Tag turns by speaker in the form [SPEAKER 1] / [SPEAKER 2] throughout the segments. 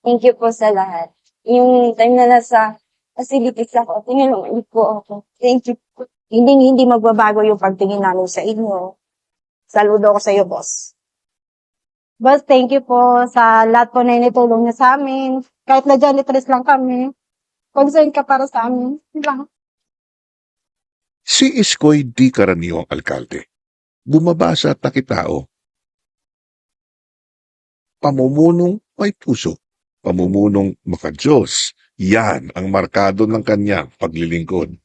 [SPEAKER 1] Thank you po sa lahat. Yung time na nasa facilities ako, tinulungan po ako. Thank you po. Hindi magbabago yung pagtingin namin sa inyo. Saludo ko sa iyo, boss.
[SPEAKER 2] Boss, thank you po sa lahat po na initulong niyo sa amin. Kahit na janitress lang kami, concern ka para sa amin. Yun lang.
[SPEAKER 3] Si Iskoy di karaniwang alkalde. Bumaba sa takitao. Pamumunong may puso. Pamumunong makadiyos. Yan ang markado ng kanyang paglilingkod.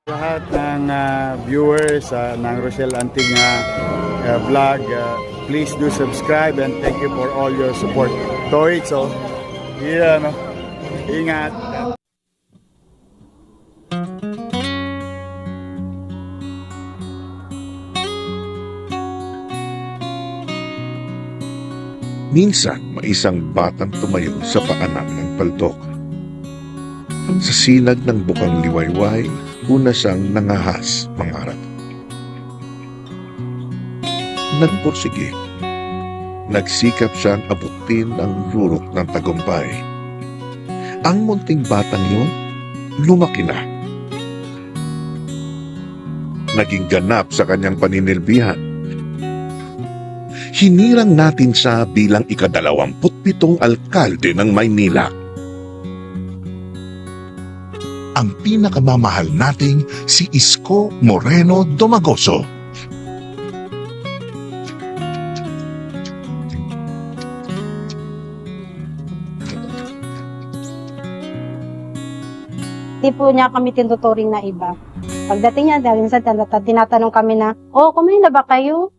[SPEAKER 4] Lahat ng viewers ng Rochelle Antigna vlog, please do subscribe and thank you for all your support. Toitso, ingat.
[SPEAKER 3] Minsan, may isang batang tumayo sa paanan ng paltok. Sa sinag ng bukang liwayway, una siyang nangahas mangarap. Nagpursige. Nagsikap siyang abutin ang rurok ng tagumpay. Ang munting batang yun, lumaki na. Naging ganap sa kanyang paninilbihan. Hinirang natin siya bilang ika-27 alkalde ng Maynila. Ang pinakamamahal nating si Isko Moreno Domagoso.
[SPEAKER 2] Di po niya kami tinuturing na iba. Pagdating niya, dahil minsan tinatanong kami na, kumain na ba kayo?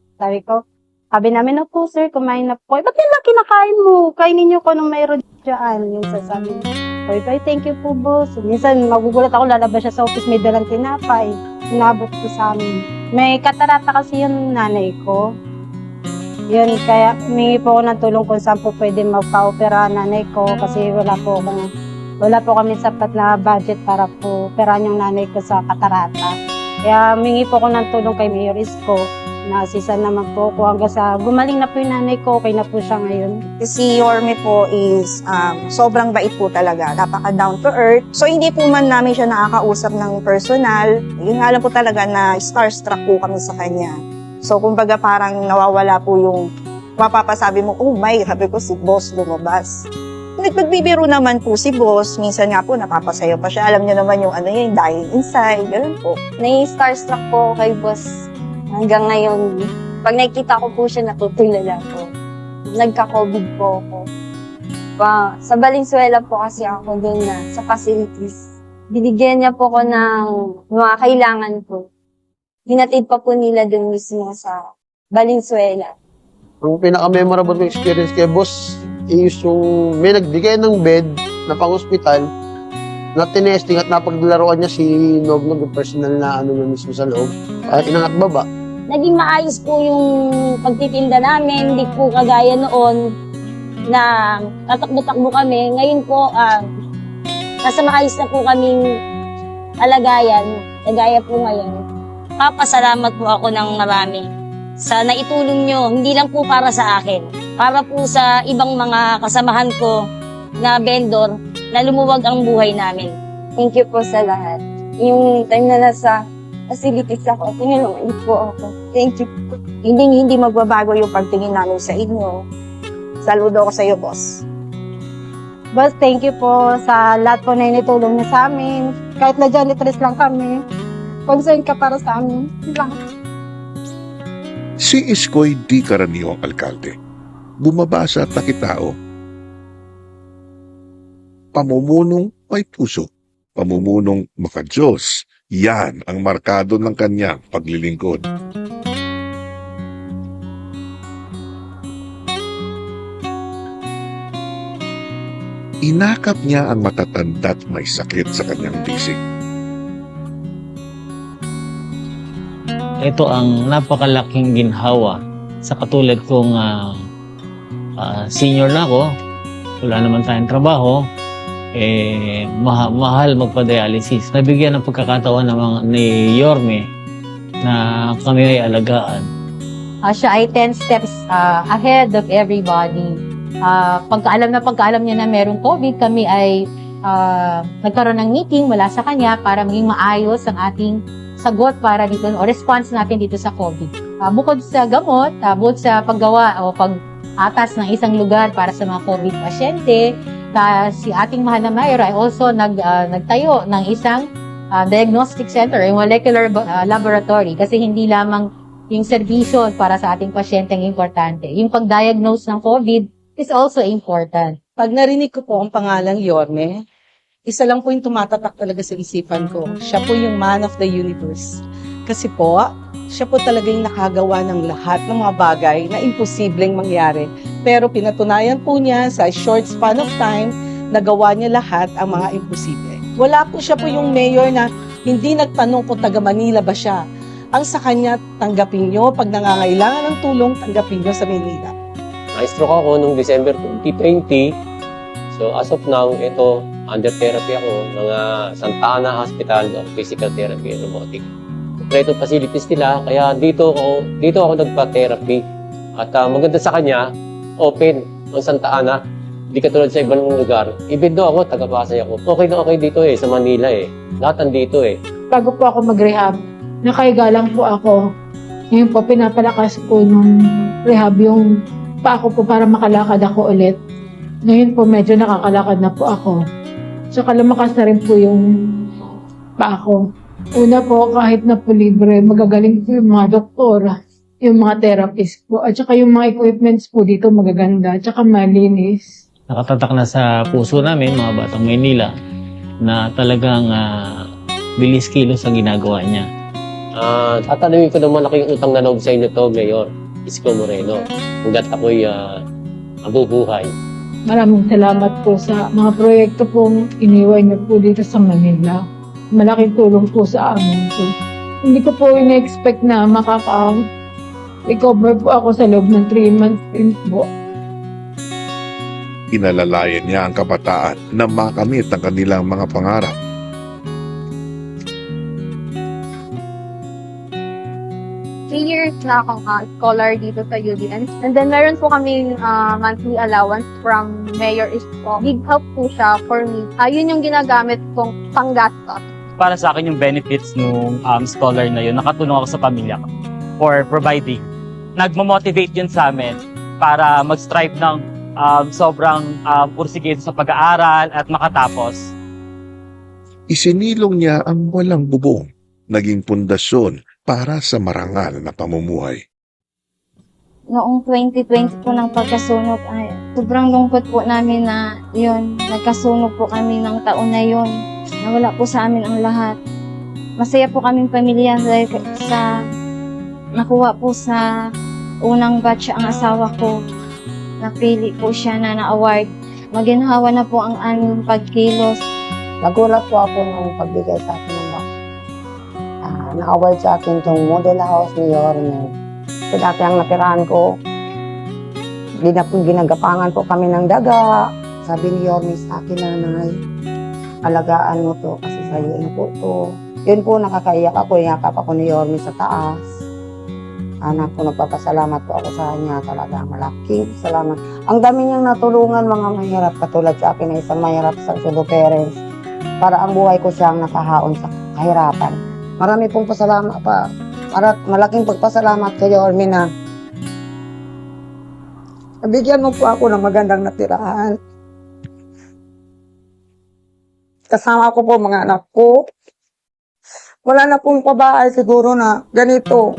[SPEAKER 2] Sabi namin, po sir, kumain na po. Ba't yan lang kinakain mo? Kainin niyo ko nung mayroon dyan. Yung sasabi niya. Sabi, thank you po, boss. Minsan, magugulat ako, lalabas siya sa office, may dalang tinapay. Inabot ko sa amin. May katarata kasi yung nanay ko. Yun, kaya humingi po ako ng tulong kung saan po pwede magpa-opera nanay ko kasi wala po kami sapat na budget para po operahan yung nanay ko sa katarata. Kaya humingi po ako ng tulong kay Mayor Isko. Na-assistan naman po ako hanggang sa gumaling na po yung nanay ko, okay na po siya ngayon.
[SPEAKER 1] Si Yorme po is sobrang bait po talaga, napaka down to earth. So hindi po man namin siya nakakausap ng personal. Yun nga lang po talaga na starstruck po kami sa kanya. So kumbaga parang nawawala po yung mapapasabi mo, oh my, sabi ko si boss lumabas. Nagpagbibiro naman po si boss, minsan nga po napapasayo pa siya. Alam niyo naman yung yung dying inside, ganoon po. Nai-starstruck po kay boss. Hanggang ngayon, pag nakikita ko po siya, natutulala po. Nagka-COVID po ako. Sa Valenzuela po kasi ako doon na, sa facilities. Binigyan niya po ko ng mga kailangan po. Hinatid pa po nila doon mismo sa Valenzuela.
[SPEAKER 5] Ang pinaka-memorable ko experience kay boss is yung may nagbigay ng bed na pang-hospital na tinesting at napaglaruan niya si Nognog, yung personal na niya mismo sa loob. Inangat baba.
[SPEAKER 6] Naging maayos po yung pagtitinda namin, hindi po kagaya noon na tatakbo-takbo kami. Ngayon po, nasa maayos na po kaming alagayan, kagaya po ngayon. Papasalamat po ako ng marami sa naitulong nyo, hindi lang po para sa akin, para po sa ibang mga kasamahan ko na vendor na lumuwag ang buhay namin.
[SPEAKER 1] Thank you po sa lahat. Yung time na nasa facilities ako, tinulungan po ako. Thank you po. Hindi magbabago yung pagtingin namin sa inyo. Saludo ko sa iyo, boss.
[SPEAKER 2] Boss, thank you po sa lahat po na initulong niyo sa amin. Kahit na janitress lang kami, concern ka para sa amin. Yun lang.
[SPEAKER 3] Si Iskoy di karaniwang alkalde. Bumaba sa takitao. Pamumunong may puso. Pamumunong makadiyos. Yan ang markado ng kanyang paglilingkod. Inakap niya ang matatanda't may sakit sa kanyang bisig.
[SPEAKER 7] Ito ang napakalaking ginhawa sa katulad kong senior na ako, wala naman tayong trabaho, mahal magpa-dialysis. Nabigyan ng pagkakataon ni Yorme na kami ay alagaan.
[SPEAKER 8] Siya ay 10 steps ahead of everybody. Pagkaalam niya na merong COVID, kami ay nagkaroon ng meeting mula sa kanya para maging maayos ang ating sagot para dito o response natin dito sa COVID. Bukod sa gamot, bukod sa paggawa o pag-atas ng isang lugar para sa mga COVID pasyente, si ating mahal na mayor ay also nagtayo ng isang diagnostic center, yung molecular laboratory, kasi hindi lamang yung serbisyo para sa ating pasyente ang importante. Yung pag-diagnose ng COVID is also important.
[SPEAKER 9] Pag narinig ko po ang pangalang Yorme, isa lang po yung tumatatak talaga sa isipan ko. Siya po yung man of the universe. Kasi po, siya po talaga yung nakagawa ng lahat ng mga bagay na imposibleng mangyari. Pero pinatunayan po niya sa short span of time, nagawa niya lahat ang mga imposible. Wala po siya po yung mayor na hindi nagtanong kung taga Manila ba siya. Ang sa kanya, tanggapin nyo. Pag nangangailangan ng tulong, tanggapin nyo sa Manila.
[SPEAKER 10] Na-stroke ako noong December 2020. So as of now, ito, under therapy ako ng Santa Ana Hospital of Physical Therapy and Robotic. Kompleto facilities nila, kaya dito ako nagpa-therapy. At maganda sa kanya, open ang Santa Ana. Hindi katulad sa ibang lugar. Even though ako, taga-Pasay ako. Okay na okay dito sa Manila Lahat andito
[SPEAKER 11] Bago po ako mag-rehab, nakahiga lang po ako. Ngayon po, pinapalakas po nung rehab yung pa ako po para makalakad ako ulit. Ngayon po, medyo nakakalakad na po ako. Tsaka lumakas na rin po yung pa ako. Una po, kahit na po libre, magagaling po yung mga doktor, yung mga therapist po, at saka yung mga equipments po dito magaganda, at saka malinis.
[SPEAKER 7] Nakatatak na sa puso namin, mga batang Maynila, na talagang bilis kilos ang ginagawa niya.
[SPEAKER 10] Tatanungin ko ng malaking utang na loob sa inyo to, Mayor Isko Moreno. Hanggat ako'y mabubuhay.
[SPEAKER 11] Maraming salamat po sa mga proyekto pong iniwan niyo po dito sa Manila. Malaking tulong po sa amin po. Hindi ko po ina-expect na makaka-recover po ako sa loob ng 3 months din po.
[SPEAKER 3] Inalalayan niya ang kabataan na makamit ang kanilang mga pangarap.
[SPEAKER 12] 3 years na akong scholar dito sa UDN. And then meron po kami monthly allowance from Mayor Isko. Big help po siya for me. Yun yung ginagamit kong panggastos.
[SPEAKER 13] Para sa akin yung benefits ng scholar na yun, nakatulong ako sa pamilya ko for providing. Nagmo-motivate yun sa amin para mag-strive ng sobrang pursigin sa pag-aaral at makatapos.
[SPEAKER 3] Isinilong niya ang walang bubong, naging pundasyon para sa marangal na pamumuhay.
[SPEAKER 14] Noong 2020 po ng pagkasunog, ay sobrang lungkot po namin na yun, nagkasunog po kami ng taon na yun. Nawala po sa amin ang lahat. Masaya po kaming pamilya dahil sa nakuha po sa unang batch ang asawa ko. Napili po siya na na-award. Maginhawa na po ang aming pagkilos.
[SPEAKER 15] Nagulat po ako nung pagbigay sa akin ng box. Na-award sa akin itong model house ni Yorme. So dati ang natirahan ko, ginagapangan po kami ng daga. Sabi ni Yorme sa akin, nanay, alagaan mo to kasi sa'yo na po to. Yun po, nakakaiyak ako, yakap ako ni Yorme sa taas. Anak ko, nagpapasalamat po ako sa kanya. Talaga, malaking salamat. Ang dami niyang natulungan mga mahirap, katulad sa akin na isang mahirap sa Sudo Parents, para ang buhay ko siyang nakahaon sa kahirapan. Marami pong pasalamat pa. Malaking pagpasalamat kay Yorme na nabigyan mo po ako ng magandang natirahan. Kasama ko po mga anak ko. Wala na pong pabahay siguro na ganito.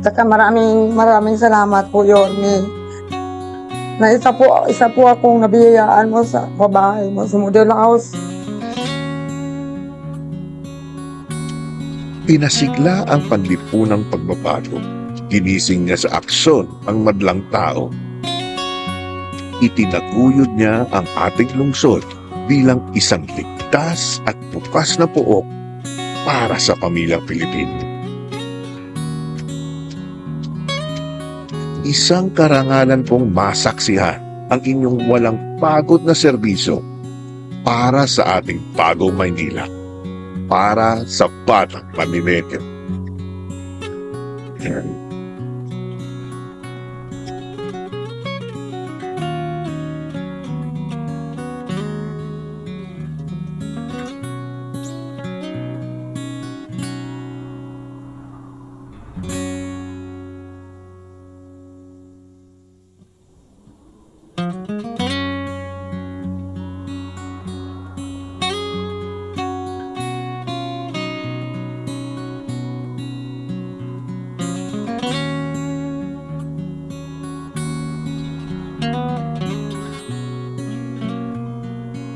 [SPEAKER 15] Saka maraming salamat po, Yorme. Na isa po akong nabiyayaan mo sa pabahay mo sa model house.
[SPEAKER 3] Pinasigla ang panlipunang pagbabago. Ginising niya sa aksyon ang madlang tao. Itinaguyod niya ang ating lungsod bilang isang ligtas at bukas na pook para sa pamilyang Pilipino. Isang karangalan pong masaksihan ang inyong walang pagod na serbisyo para sa ating bagong Maynila, para sa batang pamimedyo.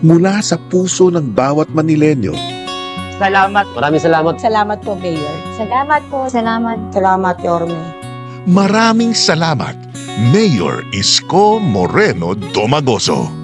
[SPEAKER 3] mula sa puso ng bawat Manilenyo.
[SPEAKER 13] Salamat.
[SPEAKER 10] Maraming salamat.
[SPEAKER 9] Salamat po, Mayor.
[SPEAKER 14] Salamat po. Salamat.
[SPEAKER 15] Salamat, Yorme.
[SPEAKER 3] Maraming salamat, Mayor Isko Moreno Domagoso.